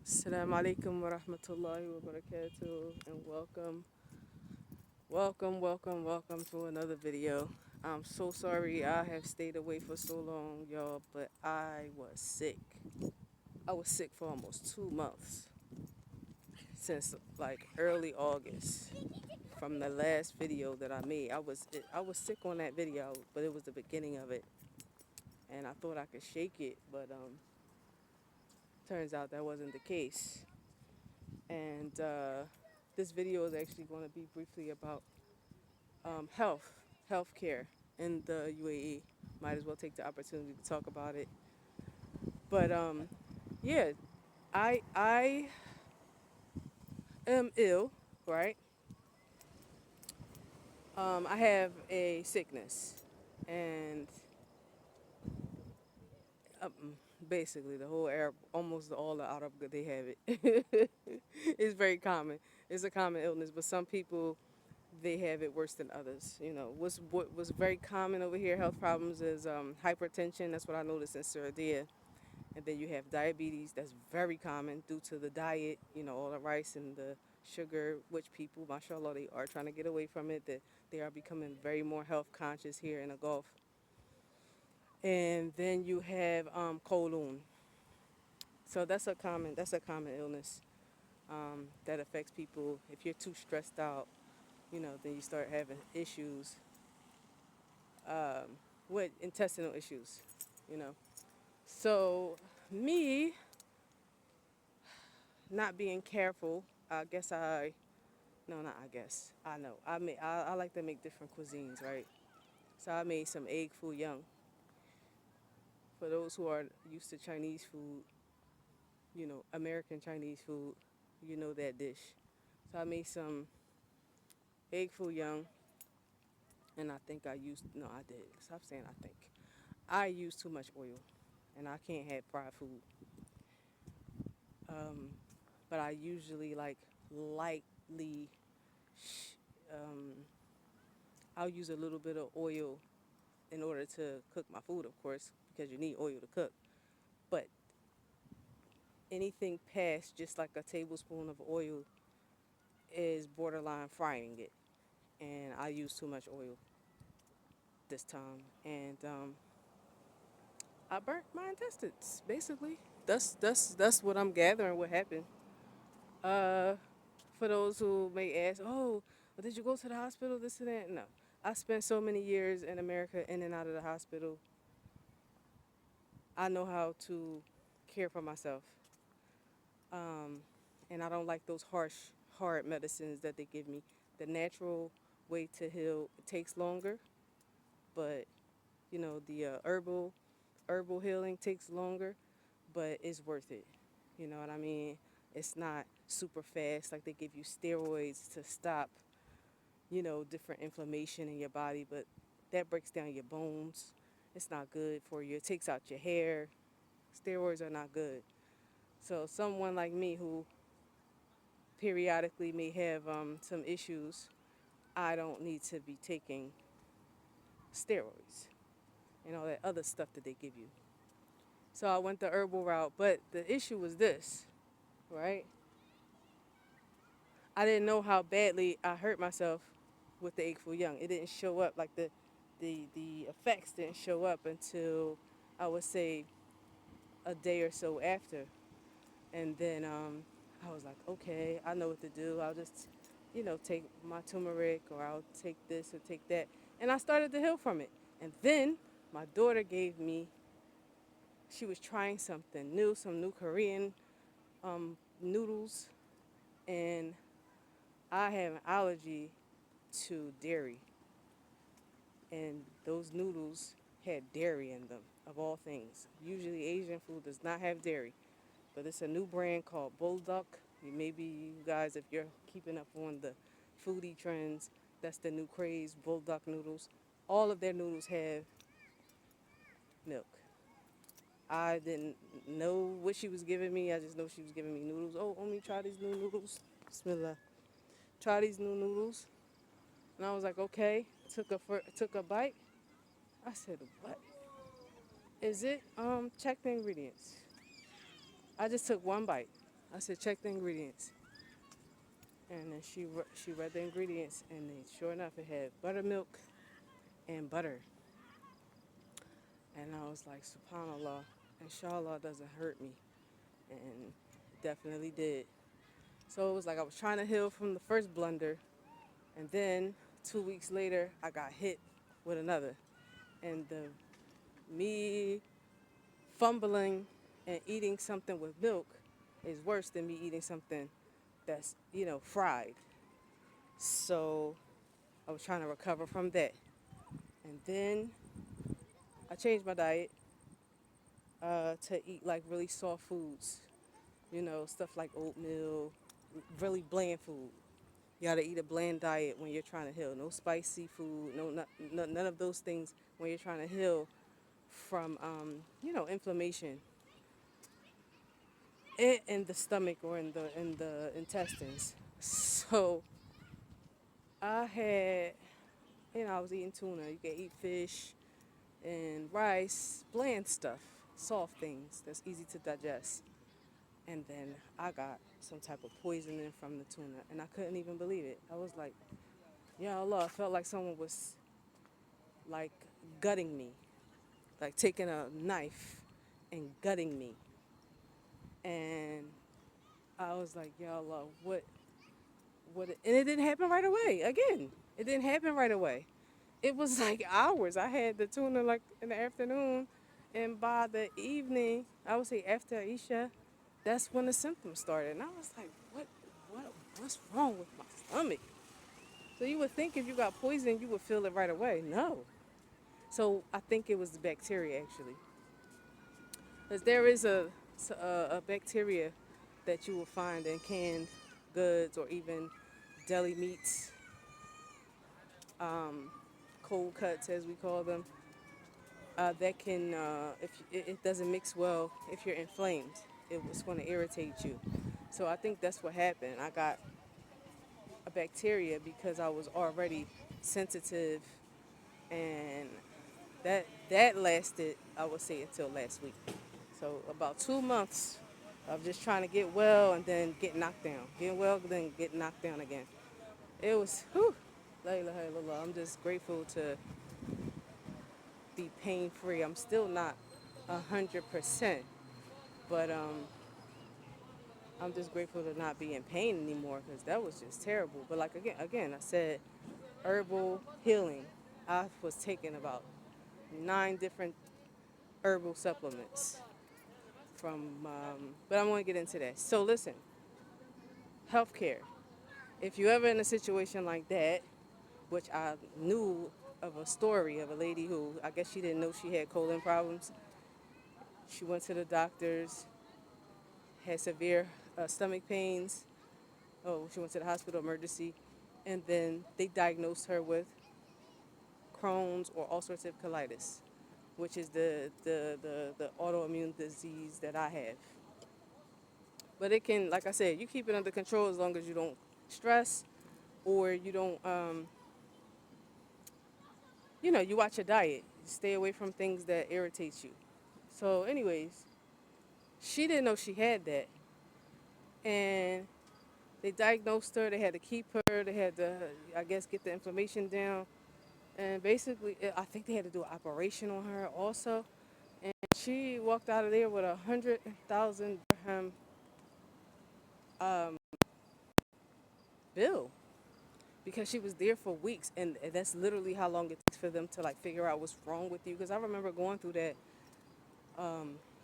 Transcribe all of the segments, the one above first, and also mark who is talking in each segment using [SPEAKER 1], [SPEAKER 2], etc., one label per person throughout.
[SPEAKER 1] Assalamu alaikum wa rahmatullahi wa barakatuh, and welcome to another video. I'm so sorry I have stayed away for so long, y'all, but I was sick. I was sick for almost 2 months since like early August from the last video that I made. I was sick on that video, but it was the beginning of it, and I thought I could shake it, but turns out that wasn't the case. And this video is actually going to be briefly about healthcare in the UAE. Might as well take the opportunity to talk about it. But yeah, I am ill, right? I have a sickness, and um, basically the whole Arab, almost all the Arab, they have it. It's very common. It's a common illness, but some people they have it worse than others. What was very common over here, health problems is hypertension. That's what I noticed in Saudi. And then you have diabetes. That's very common due to the diet. All the rice and the sugar, which people, mashallah, they are trying to get away from it. That they are becoming very more health conscious here in the Gulf. And then you have colon. So that's a common illness that affects people. If you're too stressed out, then you start having issues with intestinal issues, you know. So me not being careful, I guess no, not I guess, I know. I like to make different cuisines, right? So I made some egg foo young. For those who are used to Chinese food, American Chinese food, you know that dish. So I made some egg foo young, and I think I used, no, I did. Stop saying I think. I used too much oil, and I can't have fried food. Um, but I usually like lightly, um, I'll use a little bit of oil in order to cook my food, of course, because you need oil to cook. But anything past just like a tablespoon of oil is borderline frying it. And I use too much oil this time. And I burnt my intestines, basically. That's what I'm gathering what happened. Uh, for those who may ask, oh, well, did you go to the hospital, this and that? No. I spent so many years in America in and out of the hospital. I know how to care for myself. Um, and I don't like those harsh, hard medicines that they give me. The natural way to heal takes longer, but the herbal healing takes longer, but it's worth it. You know what I mean? It's not super fast like they give you steroids to stop, different inflammation in your body, but that breaks down your bones. It's not good for you. It takes out your hair. Steroids are not good. So someone like me who periodically may have some issues, I don't need to be taking steroids and all that other stuff that they give you. So I went the herbal route, but the issue was this, right? I didn't know how badly I hurt myself with the egg foo young. It didn't show up like the effects didn't show up until I would say a day or so after. And then I was like, okay, I know what to do. I'll just, take my turmeric or I'll take this or take that. And I started to heal from it. And then my daughter gave me, she was trying something new, some new Korean noodles. And I have an allergy to dairy. And those noodles had dairy in them, of all things. Usually Asian food does not have dairy. But it's a new brand called Bulldog. Maybe you guys, if you're keeping up on the foodie trends, that's the new craze, Bulldog noodles. All of their noodles have milk. I didn't know what she was giving me. I just know she was giving me noodles. Oh, let me try these new noodles. Bismillah. Try these new noodles. And I was like, okay. Took a bite. I said, what is it? Check the ingredients. I just took one bite. I said, check the ingredients. And then she read the ingredients, and they, sure enough, it had buttermilk and butter. And I was like, subhanallah, inshallah doesn't hurt me. And it definitely did. So it was like I was trying to heal from the first blunder, and then 2 weeks later, I got hit with another. And the me fumbling and eating something with milk is worse than me eating something that's, fried. So I was trying to recover from that. And then I changed my diet to eat like really soft foods, stuff like oatmeal, really bland food. You gotta eat a bland diet when you're trying to heal. No spicy food, none of those things when you're trying to heal from, inflammation in the stomach or in the intestines. So I had, I was eating tuna. You can eat fish and rice, bland stuff, soft things that's easy to digest. And then I got some type of poisoning from the tuna, and I couldn't even believe it. I was like, ya Allah, I felt like someone was like gutting me, like taking a knife and gutting me. And I was like, ya Allah, what? And it didn't happen right away. Again, it didn't happen right away. It was like hours. I had the tuna like in the afternoon, and by the evening, I would say after Isha, that's when the symptoms started. And I was like, what's wrong with my stomach? So you would think if you got poison, you would feel it right away. No. So I think it was the bacteria actually, because there is a bacteria that you will find in canned goods or even deli meats, um, cold cuts as we call them. That can, if it doesn't mix well, if you're inflamed, it was going to irritate you. So I think that's what happened. I got a bacteria because I was already sensitive, and that lasted, I would say, until last week. So about 2 months of just trying to get well and then get knocked down, getting well, then get knocked down again. It was, whew, la ilaha illallah. I'm just grateful to be pain free. I'm still not 100%, but I'm just grateful to not be in pain anymore because that was just terrible. But like again, I said herbal healing. I was taking about 9 different herbal supplements from, but I won't get into that. So listen, healthcare. If you ever in a situation like that, which I knew of a story of a lady who I guess she didn't know she had colon problems. She went to the doctors, had severe stomach pains. Oh, she went to the hospital emergency, and then they diagnosed her with Crohn's or ulcerative colitis, which is the autoimmune disease that I have. But it can, like I said, you keep it under control as long as you don't stress or you don't, you watch your diet. Stay away from things that irritates you. So, anyways, she didn't know she had that, and they diagnosed her. They had to keep her. They had to, I guess, get the inflammation down. And basically, I think they had to do an operation on her also. And she walked out of there with 100,000 dirham um, bill because she was there for weeks. And that's literally how long it takes for them to like figure out what's wrong with you. Because I remember going through that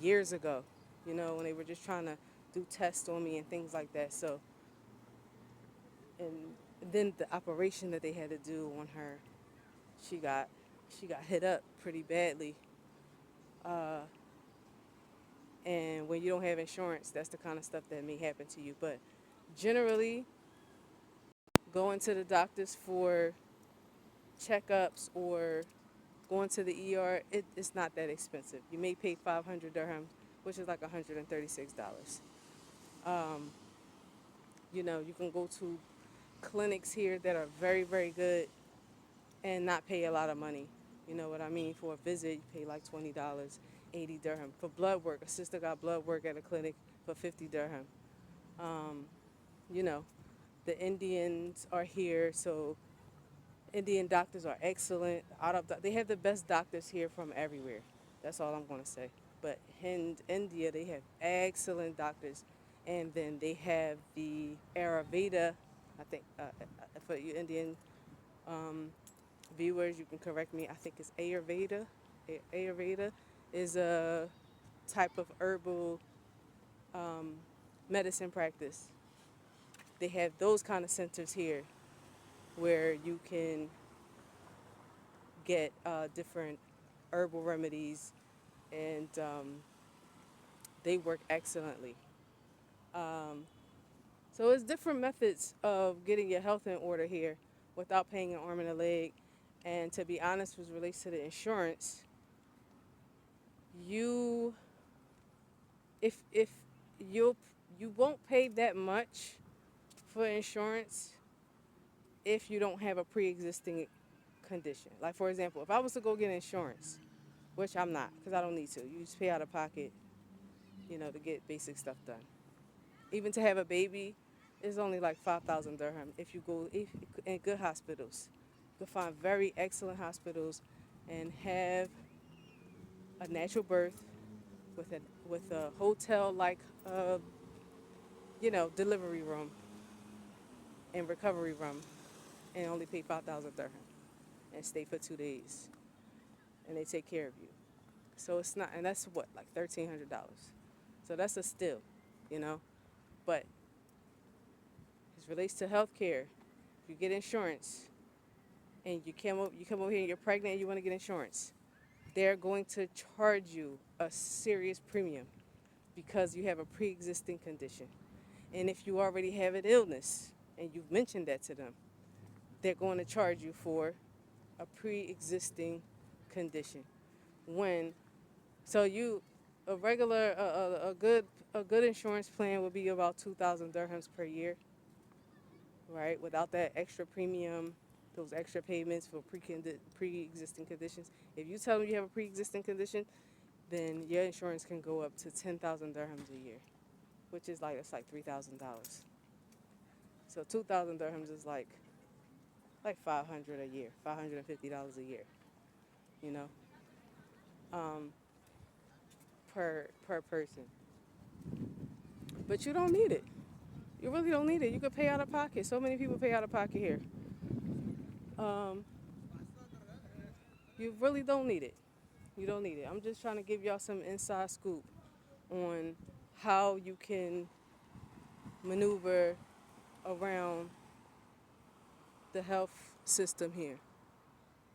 [SPEAKER 1] years ago, when they were just trying to do tests on me and things like that. So, and then the operation that they had to do on her, she got she got hit up pretty badly. Uh, and when you don't have insurance, that's the kind of stuff that may happen to you. But generally, going to the doctors for checkups or going to the ER, it's not that expensive. You may pay 500 dirhams, which is like $136. Um, you can go to clinics here that are very, very good and not pay a lot of money. You know what I mean? For a visit, you pay like $20, 80 dirham. For blood work, a sister got blood work at a clinic for 50 dirham. Um, you know, the Indians are here, so Indian doctors are excellent. They have the best doctors here from everywhere. That's all I'm going to say. But in India, they have excellent doctors, and then they have the Ayurveda. I think for you Indian um, viewers, you can correct me. I think it's Ayurveda. Ayurveda is a type of herbal um, medicine practice. They have those kind of centers here where you can get different herbal remedies, and they work excellently. Um, so it's different methods of getting your health in order here without paying an arm and a leg. And to be honest, with relates to the insurance, you if you'll you won't pay that much for insurance if you don't have a pre-existing condition. Like for example, if I was to go get insurance, which I'm not because I don't need to, you just pay out of pocket, to get basic stuff done. Even to have a baby is only like 5,000 dirham if you go in good hospitals. You can find very excellent hospitals and have a natural birth with a hotel like delivery room and recovery room, and only pay 5,000 dirham and stay for 2 days, and they take care of you. So it's not, and that's what, like $1,300. So that's a still, you know. But as relates to healthcare, if you get insurance and you come over here and you're pregnant and you want to get insurance, they're going to charge you a serious premium because you have a pre-existing condition. And if you already have an illness and you've mentioned that to them, they're going to charge you for a pre-existing condition. When so you a regular a good insurance plan would be about 2,000 dirhams per year, right? Without that extra premium, those extra payments for pre-existing conditions. If you tell them you have a pre-existing condition, then your insurance can go up to 10,000 dirhams a year, which is like, it's like $3,000. So 2,000 dirhams is like 500 a year, $550 a year, you know, um, per person. But you don't need it. You really don't need it. You could pay out of pocket. So many people pay out of pocket here. Um, you really don't need it. You don't need it. I'm just trying to give y'all some inside scoop on how you can maneuver around the health system here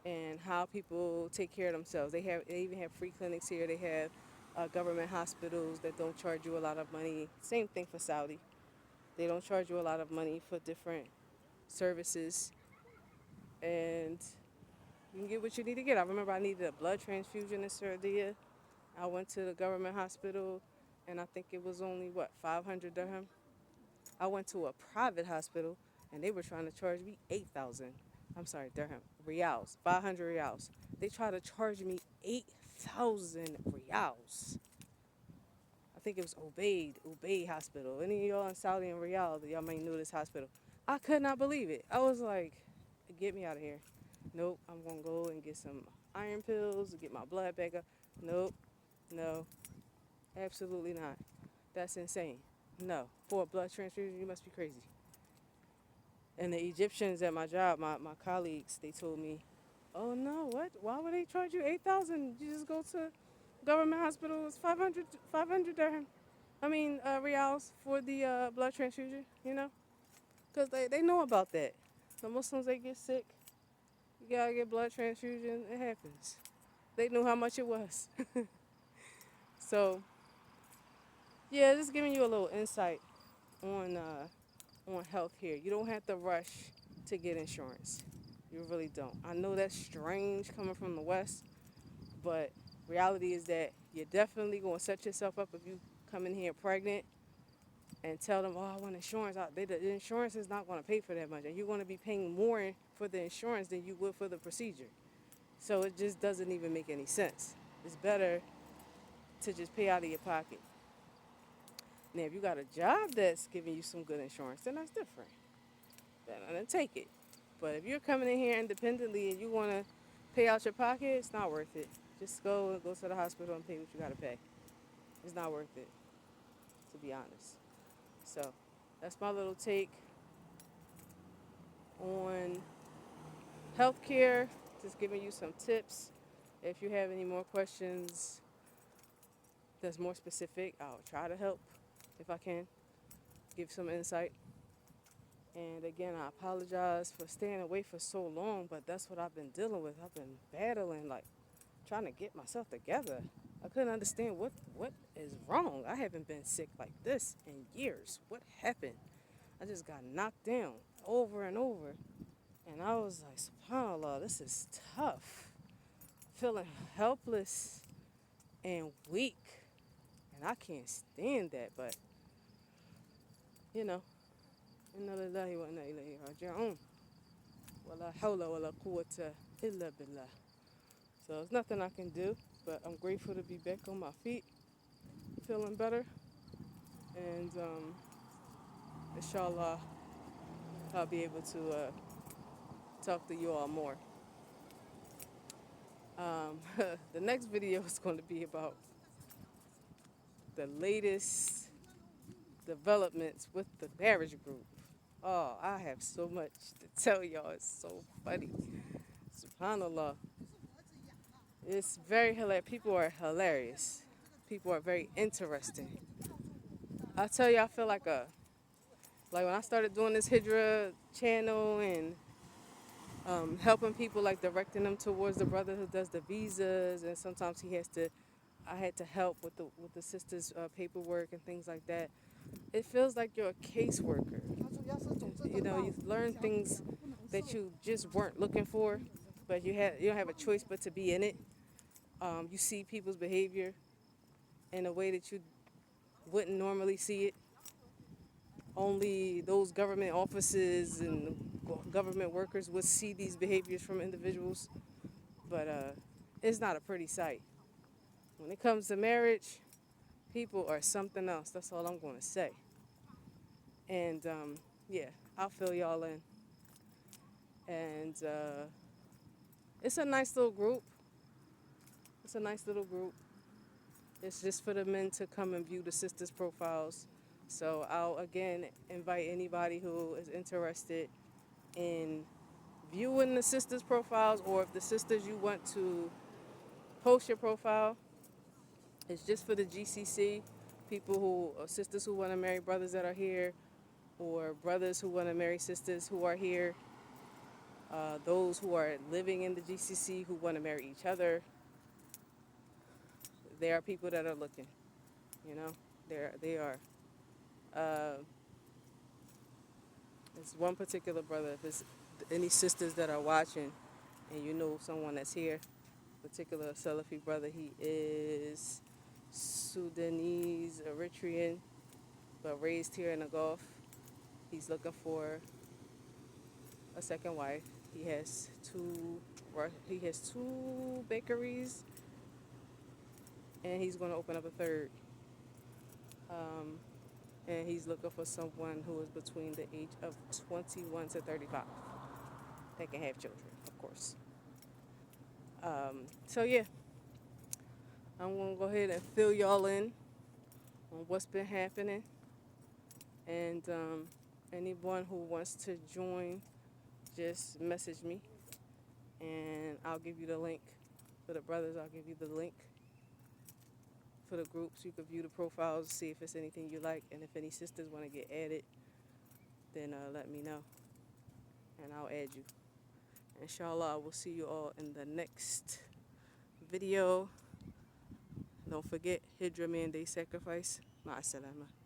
[SPEAKER 1] and how people take care of themselves. They even have free clinics here. They have government hospitals that don't charge you a lot of money. Same thing for Saudi. They don't charge you a lot of money for different services, and you can get what you need to get. I remember I needed a blood transfusion in Saudi. I went to the government hospital, and I think it was only, what, 500 dirham. I went to a private hospital, and they were trying to charge me 8,000. I'm sorry, dirham, reals, 500 reals. They tried to charge me 8,000 reals. I think it was Ubaid Hospital. Any of y'all in Saudi and Riyadh, y'all may know this hospital. I could not believe it. I was like, get me out of here. Nope, I'm going to go and get some iron pills to get my blood back up. Nope, no, absolutely not. That's insane. No, for a blood transfusion, you must be crazy. And the Egyptians at my job, my colleagues, they told me, oh no, what? Why would they charge you 8,000? You just go to government hospital, it's 500 dirham. Reals for the blood transfusion, because they know about that. The Muslims, they get sick, you gotta get blood transfusion, it happens. They knew how much it was. So, yeah, just giving you a little insight on health here. You don't have to rush to get insurance. You really don't. I know that's strange coming from the West, but reality is that you're definitely going to set yourself up if you come in here pregnant and tell them, oh, I want insurance. The insurance is not going to pay for that much, and you're going to be paying more for the insurance than you would for the procedure. So it just doesn't even make any sense. It's better to just pay out of your pocket. Now, if you got a job that's giving you some good insurance, then that's different. Then take it. But if you're coming in here independently and you want to pay out your pocket, it's not worth it. Just go to the hospital and pay what you got to pay. It's not worth it, to be honest. So that's my little take on healthcare. Just giving you some tips. If you have any more questions that's more specific, I'll try to help if I can, give some insight. And again, I apologize for staying away for so long, but that's what I've been dealing with. I've been battling, like trying to get myself together. I couldn't understand what is wrong. I haven't been sick like this in years. What happened? I just got knocked down over and over. And I was like, subhanAllah, this is tough. Feeling helpless and weak. And I can't stand that, but, you know, inna lillahi wa inna ilayhi raji'un. Wala hawla wala quwwata illa billah. So there's nothing I can do, but I'm grateful to be back on my feet, feeling better. And inshallah, I'll be able to talk to you all more. The next video is going to be about the latest developments with the marriage group. Oh, I have so much to tell y'all. It's so funny. SubhanAllah. It's very hilarious. People are hilarious. People are very interesting. I tell you, I feel like when I started doing this Hijrah channel and helping people, like directing them towards the brother who does the visas, and sometimes I had to help with the sisters' paperwork and things like that. It feels like you're a caseworker. You know, you learn things that you just weren't looking for, but you don't have a choice but to be in it. You see people's behavior in a way that you wouldn't normally see it. Only those government offices and government workers would see these behaviors from individuals, but it's not a pretty sight. When it comes to marriage, people are something else. That's all I'm going to say. And yeah, I'll fill y'all in. And it's a nice little group. It's a nice little group. It's just for the men to come and view the sisters' profiles. So I'll again invite anybody who is interested in viewing the sisters' profiles, or if the sisters you want to post your profile, it's just for the GCC people sisters who want to marry brothers that are here, or brothers who want to marry sisters who are here. Those who are living in the GCC who want to marry each other. There are people that are looking, you know, they are. It's one particular brother. If it's any sisters that are watching, and you know someone that's here, particular Salafi brother, he is Sudanese, Eritrean, but raised here in the Gulf. He's looking for a second wife. He has two bakeries, and he's going to open up a third. And he's looking for someone who is between the age of 21 to 35. They can have children, of course. So yeah, I'm going to go ahead and fill y'all in on what's been happening. And anyone who wants to join, just message me, and I'll give you the link. For the brothers, I'll give you the link for the groups. You can view the profiles, see if it's anything you like, and if any sisters want to get added, then let me know, and I'll add you. Inshallah, I will see you all in the next video. Don't forget, Hijrah Mandate Sacrifice. Ma'as salama.